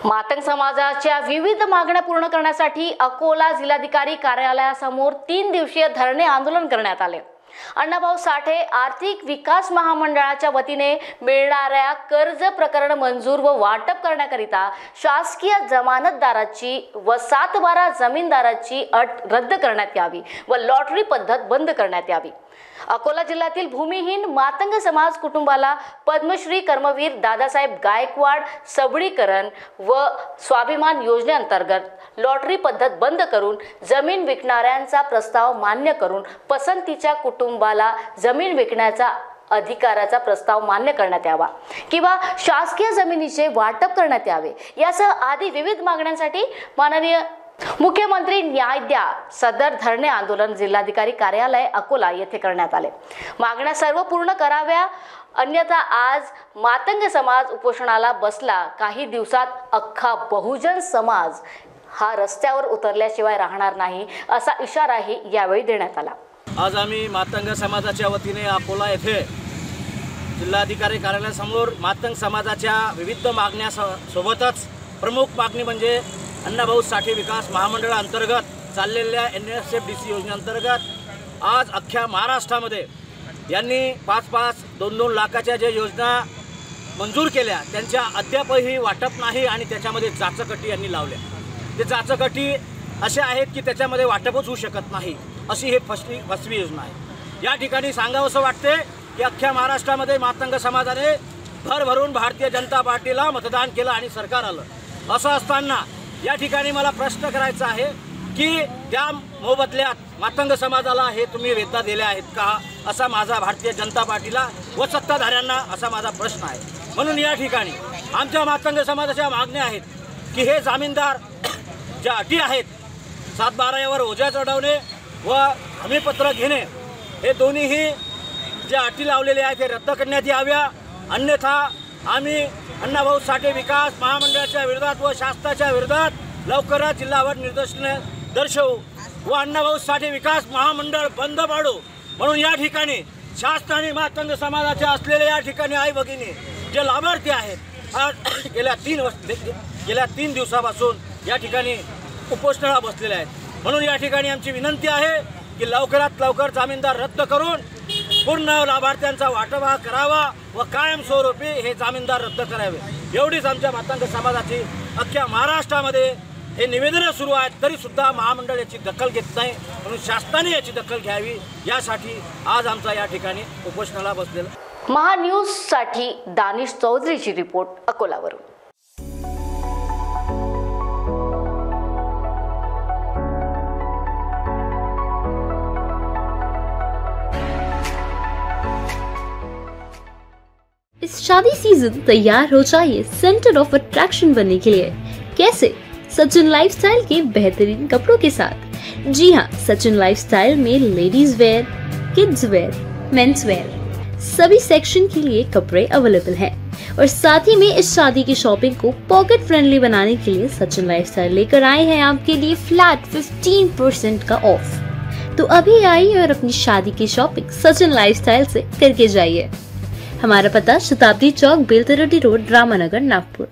मातंग समाजाच्या विविध मागण्या पूर्ण करण्यासाठी अकोला जिल्हाधिकारी कार्यालयासमोर 3 दिवसीय धरणे आंदोलन करण्यात आले। अण्णाभाऊ साठे आर्थिक विकास महामंडळाच्या वतीने मिळणाऱ्या कर्ज प्रकरण मंजूर व वाटप करण्याकरिता शासकीय जमानतदाराची व 7/12 जमीनदाराची अट रद्द करण्यात यावी व लॉटरी पद्धत बंद करण्यात यावी। अकोला जिल्ह्यातील भूमिहीन मातंग समाज कुटुंबाला पद्मश्री कर्मवीर दादासाहेब गायकवाड सबळीकरण व स्वाभिमान योजनेअंतर्गत लॉटरी पद्धत बंद करून जमीन विकणाऱ्यांचा प्रस्ताव मान्य करून पसंतीच्या कुटुंबाला जमीन विकण्याचा अधिकाराचा प्रस्ताव मान्य करण्यात यावा किंवा शासकीय जमिनीचे वाटप करण्यात यावे यासह आदी विविध मागण्यांसाठी माननीय मुख्यमंत्री न्याय द्या सदर धरणे आंदोलन जिल्हाधिकारी कार्यालय अकोला येथे करण्यात आले। मागण्या सर्व पूर्ण कराव्या, अन्यथा आज मातंग समाज उपोषणाला बसला। काही दिवसात अख्खा बहुजन समाज हा रस्त्यावर उतरल्याशिवाय राहणार नाही असा इशाराही यावेळी देण्यात आला। आज आम्ही मातंग समाजाच्या वतीने अकोला येथे जिल्हाधिकारी कार्यालयासमोर मातंग समाजाच्या विविध मागण्या सोबतच प्रमुख मागणी म्हणजे अण्णाभाऊ साठे विकास महामंडळाअंतर्गत चाललेल्या NSFDC योजनेअंतर्गत आज अख्ख्या महाराष्ट्रामध्ये यांनी 5-5, 2-2 लाखाच्या ज्या योजना मंजूर केल्या त्यांच्या अद्यापही वाटप नाही आणि त्याच्यामध्ये जाचकटी यांनी लावल्या। ते जाचकटी असे आहेत की त्याच्यामध्ये वाटपच होऊ शकत नाही अशी हे फसवी योजना आहे। या ठिकाणी सांगावंसं वाटते की अख्ख्या महाराष्ट्रामध्ये मातंग समाजाने भरभरून भारतीय जनता पार्टीला मतदान केलं आणि सरकार आलं। असं असताना या ठिकाणी मला प्रश्न करायचा आहे की त्या मोबदल्यात मातंग समाजाला हे तुम्ही वेतन दिले आहेत का, असा माझा भारतीय जनता पार्टीला व सत्ताधाऱ्यांना असा माझा प्रश्न आहे। म्हणून या ठिकाणी आमच्या मातंग समाजाच्या मागण्या आहेत की हे जामीनदार ज्या अटी आहेत 7/12 यावर ओझ्या चढवणे व हमीपत्र घेणे हे दोन्हीही ज्या अटी लावलेल्या आहेत ते रद्द करण्यात याव्या, अन्यथा आम्ही अण्णाभाऊ साठे विकास महामंडळाच्या विरोधात व शासनाच्या विरोधात लवकरच जिल्हावर निदर्शने दर्शवू व अण्णाभाऊ साठे विकास महामंडळ बंद पाडू। म्हणून या ठिकाणी शासनाने मातंग समाजाच्या असलेल्या या ठिकाणी आई भगिनी जे लाभार्थी आहेत आज गेल्या 3 दिवसापासून या ठिकाणी उपोषणाला बसलेले आहेत। म्हणून या ठिकाणी आमची विनंती आहे की लवकरात लवकर जामीनदार रद्द करून पूर्ण लाभार्थ्यांचा वाटप करावा व कायमस्वरूपी हे जामीनदार रद्द करावे, एवढीच आमच्या मातंग समाजाची अख्ख्या महाराष्ट्रामध्ये हे निवेदनं सुरू आहेत। तरी सुद्धा महामंडळ याची दखल घेत नाही, म्हणून शासनाने याची दखल घ्यावी यासाठी आज आमचा या ठिकाणी उपोषणाला बसलेला। महान्यूज साठी दानिश चौधरीची रिपोर्ट अकोलावरून। इस शादी सीजन तैयार हो जाइए सेंटर ऑफ अट्रैक्शन बनने के लिए। कैसे? सचिन लाइफस्टाइल के बेहतरीन कपड़ों के साथ। जी हाँ, सचिन लाइफस्टाइल में ladies wear, kids wear, men's wear सभी सेक्शन के लिए कपड़े अवेलेबल हैं। और साथ ही में इस शादी की शॉपिंग को पॉकेट फ्रेंडली बनाने के लिए सचिन लाइफस्टाइल लेकर आए हैं आपके लिए फ्लैट 15% का ऑफ। तो अभी आइए और अपनी शादी की शॉपिंग सचिन लाइफस्टाइल से करके जाइए। हमारा पता शताब्दी चौक, बेलतरडी रोड, रामानगर, नागपुर।